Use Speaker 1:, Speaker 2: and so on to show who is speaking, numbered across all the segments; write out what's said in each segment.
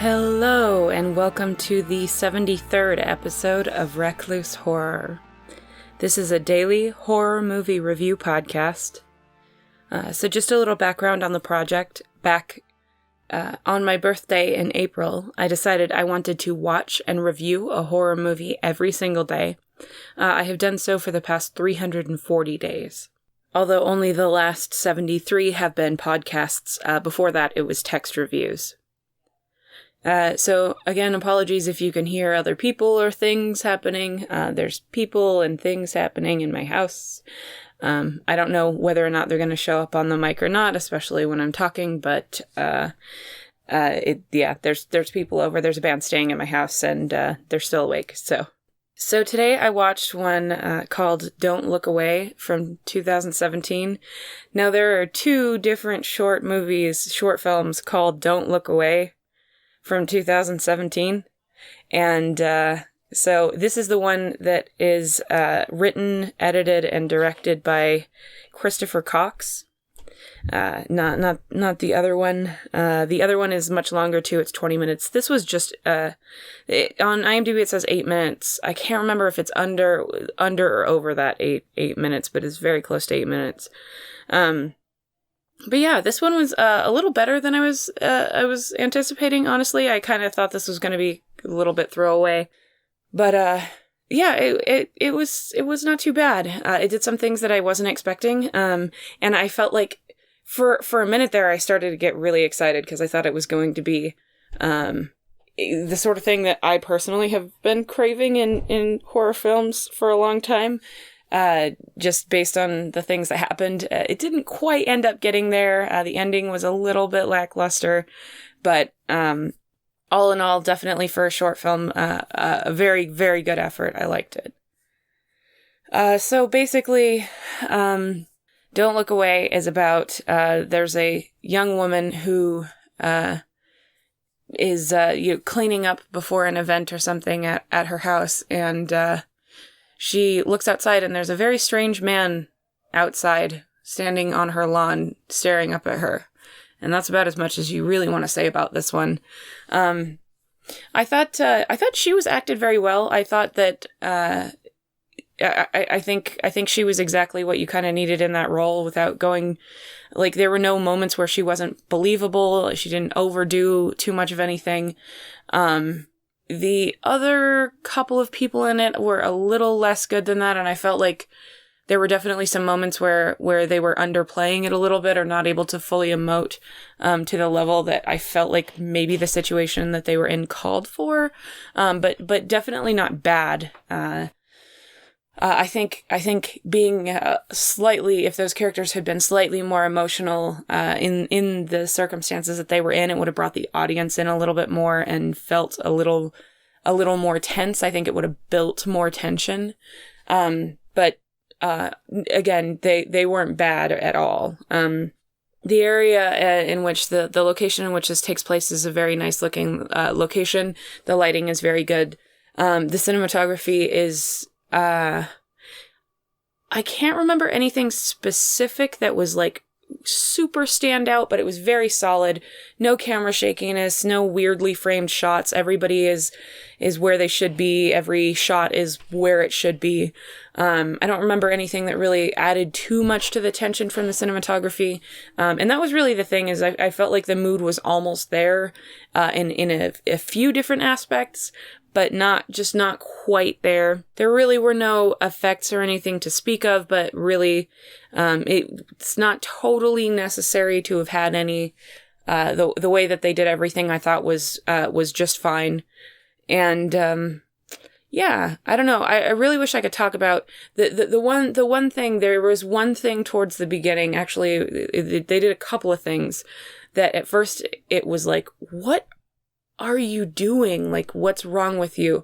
Speaker 1: Hello, and welcome to the 73rd episode of Recluse Horror. This is a daily horror movie review podcast. So just a little background on the project. Back on my birthday in April, I decided I wanted to watch and review a horror movie every single day. I have done so for the past 340 days. Although only the last 73 have been podcasts. Before that, it was text reviews. So again, apologies if you can hear other people or things happening. There's people and things happening in my house. I don't know whether or not they're going to show up on the mic or not, especially when I'm talking, but, there's people over. There's a band staying at my house and, they're still awake. So today I watched one, called Don't Look Away from 2017. Now there are two different short films called Don't Look Away from 2017, and so this is the one that is written, edited, and directed by Christopher Cox. Not the other one. The other one is much longer too. It's 20 minutes. This was just on IMDb it says 8 minutes. I can't remember if it's under or over that eight minutes, but it's very close to 8 minutes. But yeah, this one was a little better than I was anticipating, honestly. I kind of thought this was going to be a little bit throwaway. But it was not too bad. It did some things that I wasn't expecting. And I felt like for a minute there I started to get really excited because I thought it was going to be the sort of thing that I personally have been craving in horror films for a long time. Just based on the things that happened. It didn't quite end up getting there. The ending was a little bit lackluster, but all in all, definitely for a short film, a very, very good effort. I liked it. So basically, Don't Look Away is about, there's a young woman who is cleaning up before an event or something at her house, and she looks outside and there's a very strange man outside standing on her lawn staring up at her. And that's about as much as you really want to say about this one. I thought she was acted very well. I thought that I think she was exactly what you kind of needed in that role without going, like, there were no moments where she wasn't believable. She didn't overdo too much of anything. The other couple of people in it were a little less good than that, and I felt like there were definitely some moments where they were underplaying it a little bit or not able to fully emote to the level that I felt like maybe the situation that they were in called for, but definitely not bad. I think being slightly, if those characters had been slightly more emotional in the circumstances that they were in, it would have brought the audience in a little bit more and felt a little more tense. I think it would have built more tension. But again, they weren't bad at all. The area in which the location in which this takes place is a very nice looking location. The lighting is very good. The cinematography is I can't remember anything specific that was like super standout, but it was very solid. No camera shakiness, no weirdly framed shots. Everybody is where they should be. Every shot is where it should be. I don't remember anything that really added too much to the tension from the cinematography. And that was really the thing, is I felt like the mood was almost there, in a few different aspects, but not quite there. There really were no effects or anything to speak of, but really, it's not totally necessary to have had any. The way that they did everything, I thought was just fine. And, yeah, I don't know. I really wish I could talk about the one thing. There was one thing towards the beginning. Actually, they did a couple of things that at first it was like, what are you doing? Like, what's wrong with you?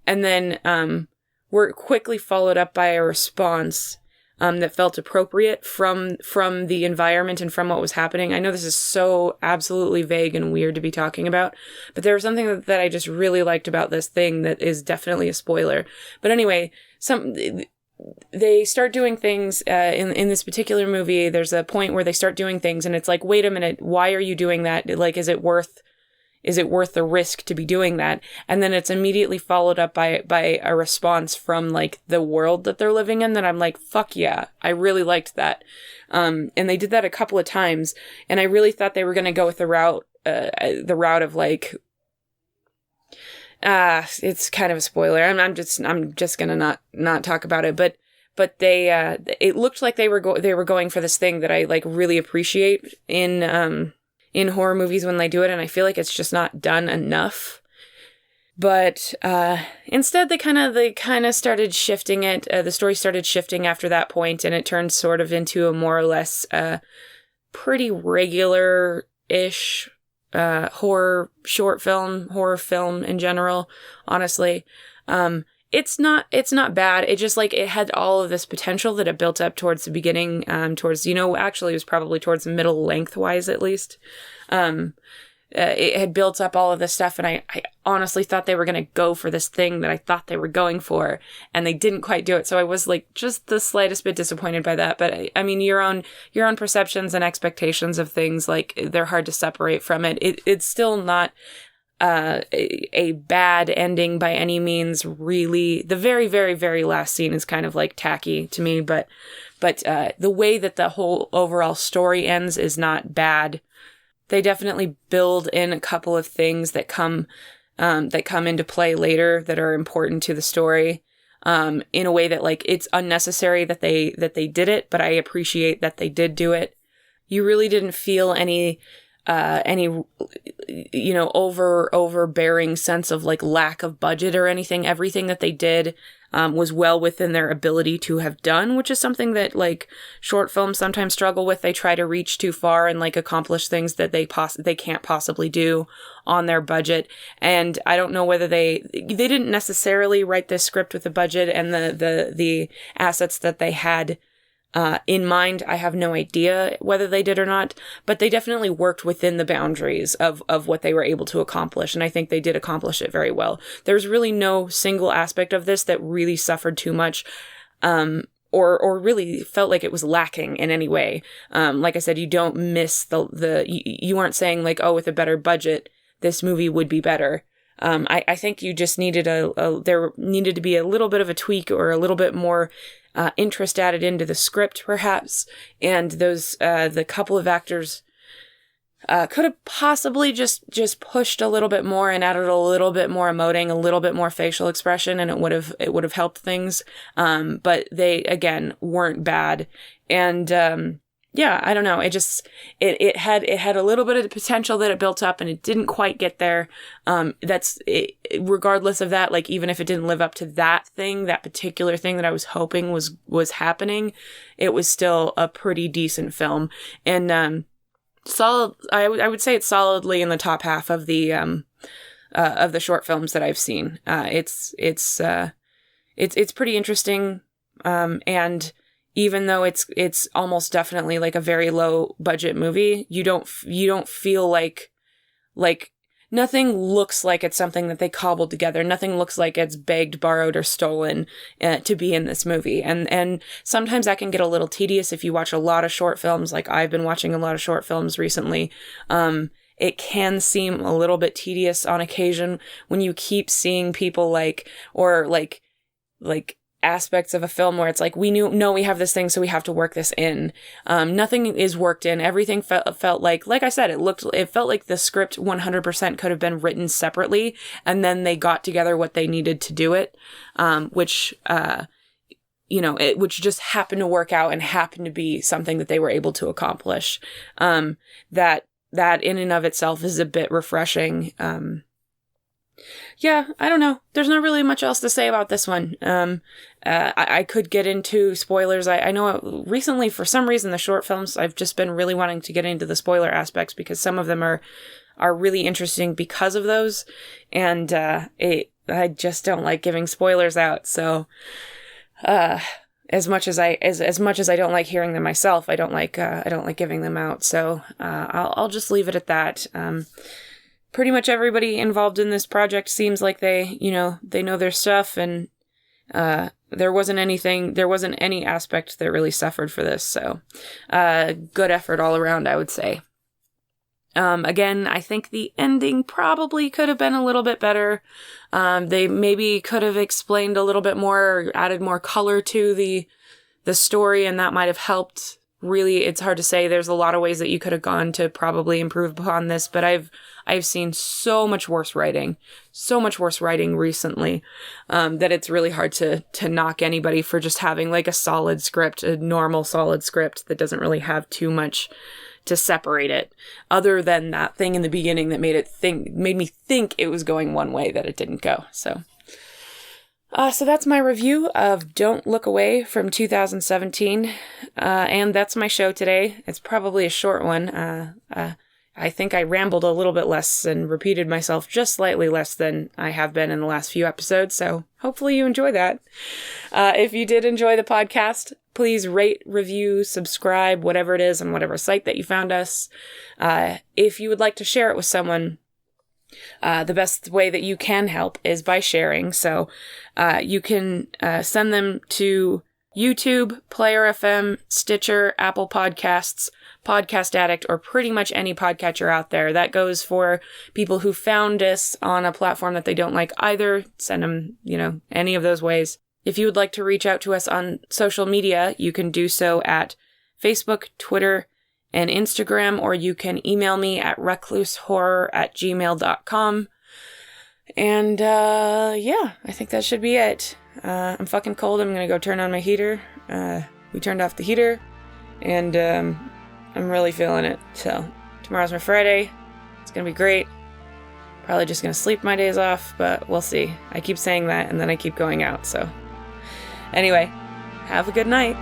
Speaker 1: And then were quickly followed up by a response that felt appropriate from the environment and from what was happening. I know this is so absolutely vague and weird to be talking about, but there was something that I just really liked about this thing that is definitely a spoiler. But anyway, they start doing things in this particular movie. There's a point where they start doing things and it's like, wait a minute, why are you doing that? Like, is it worth is it worth the risk to be doing that? And then it's immediately followed up by a response from like the world that they're living in that I'm like, fuck yeah, I really liked that. And they did that a couple of times, and I really thought they were going to go with the route of like, it's kind of a spoiler. I'm just gonna not talk about it, but they, it looked like they were going for this thing that I like really appreciate in horror movies when they do it, and I feel like it's just not done enough. But instead, they kind of started shifting it. The story started shifting after that point, and it turned sort of into a more or less pretty regular-ish horror film in general. Honestly, it's not bad. It just like it had all of this potential that it built up towards the beginning. Actually, it was probably towards the middle lengthwise at least. It had built up all of this stuff, and I honestly thought they were going to go for this thing that I thought they were going for, and they didn't quite do it. So I was like just the slightest bit disappointed by that. But I mean, your own perceptions and expectations of things, like they're hard to separate from it. It's still not a bad ending by any means. Really, the very, very, very last scene is kind of like tacky to me, but the way that the whole overall story ends is not bad. They definitely build in a couple of things that come into play later that are important to the story, in a way that like it's unnecessary that they did it, but I appreciate that they did do it. You really didn't feel any overbearing sense of like lack of budget or anything. Everything that they did was well within their ability to have done, which is something that like short films sometimes struggle with. They try to reach too far and like accomplish things that they can't possibly do on their budget. And I don't know whether they didn't necessarily write this script with the budget and the assets that they had in mind. I have no idea whether they did or not, but they definitely worked within the boundaries of what they were able to accomplish. And I think they did accomplish it very well. There's really no single aspect of this that really suffered too much, or really felt like it was lacking in any way. Like I said, you don't miss you aren't saying like, oh, with a better budget, this movie would be better. I think you just needed there needed to be a little bit of a tweak or a little bit more interest added into the script, perhaps, and those the couple of actors could have possibly just pushed a little bit more and added a little bit more emoting, a little bit more facial expression, and it would have helped things. But they again weren't bad, and yeah, I don't know. It had a little bit of the potential that it built up, and it didn't quite get there. That's it, regardless of that. Like even if it didn't live up to that particular thing that I was hoping was happening, it was still a pretty decent film, and solid. I would say it's solidly in the top half of the short films that I've seen. It's pretty interesting, and even though it's almost definitely like a very low budget movie, you don't feel like nothing looks like it's something that they cobbled together. Nothing looks like it's begged, borrowed, or stolen to be in this movie. And sometimes that can get a little tedious if you watch a lot of short films. Like I've been watching a lot of short films recently. It can seem a little bit tedious on occasion when you keep seeing people like aspects of a film where it's like, we have this thing, so we have to work this in. Nothing is worked in. Everything felt like I said, it felt like the script 100% could have been written separately, and then they got together what they needed to do it, which just happened to work out and happened to be something that they were able to accomplish. That in and of itself is a bit refreshing. Yeah, I don't know. There's not really much else to say about this one. I could get into spoilers. I know recently, for some reason, the short films, I've just been really wanting to get into the spoiler aspects because some of them are really interesting because of those. And I just don't like giving spoilers out. So as much as I don't like hearing them myself, I don't like giving them out. So I'll just leave it at that. Pretty much everybody involved in this project seems like they know their stuff, and there wasn't any aspect that really suffered for this. So good effort all around, I would say. Again, I think the ending probably could have been a little bit better. They maybe could have explained a little bit more or added more color to the story, and that might have helped. Really, it's hard to say. There's a lot of ways that you could have gone to probably improve upon this, but I've seen so much worse writing recently, that it's really hard to knock anybody for just having like a solid script, a normal solid script that doesn't really have too much to separate it, other than that thing in the beginning that made me think it was going one way that it didn't go. So that's my review of Don't Look Away from 2017. And that's my show today. It's probably a short one. I think I rambled a little bit less and repeated myself just slightly less than I have been in the last few episodes. So hopefully you enjoy that. If you did enjoy the podcast, please rate, review, subscribe, whatever it is on whatever site that you found us. If you would like to share it with someone, the best way that you can help is by sharing. So you can send them to YouTube, Player FM, Stitcher, Apple Podcasts, Podcast Addict, or pretty much any podcatcher out there. That goes for people who found us on a platform that they don't like either. Send them, any of those ways. If you would like to reach out to us on social media, you can do so at Facebook, Twitter, and Instagram, or you can email me at reclusehorror@gmail.com. And, I think that should be it. I'm fucking cold. I'm gonna go turn on my heater. We turned off the heater, and, I'm really feeling it. So, tomorrow's my Friday. It's gonna be great. Probably just gonna sleep my days off, but we'll see. I keep saying that, and then I keep going out, so. Anyway, have a good night.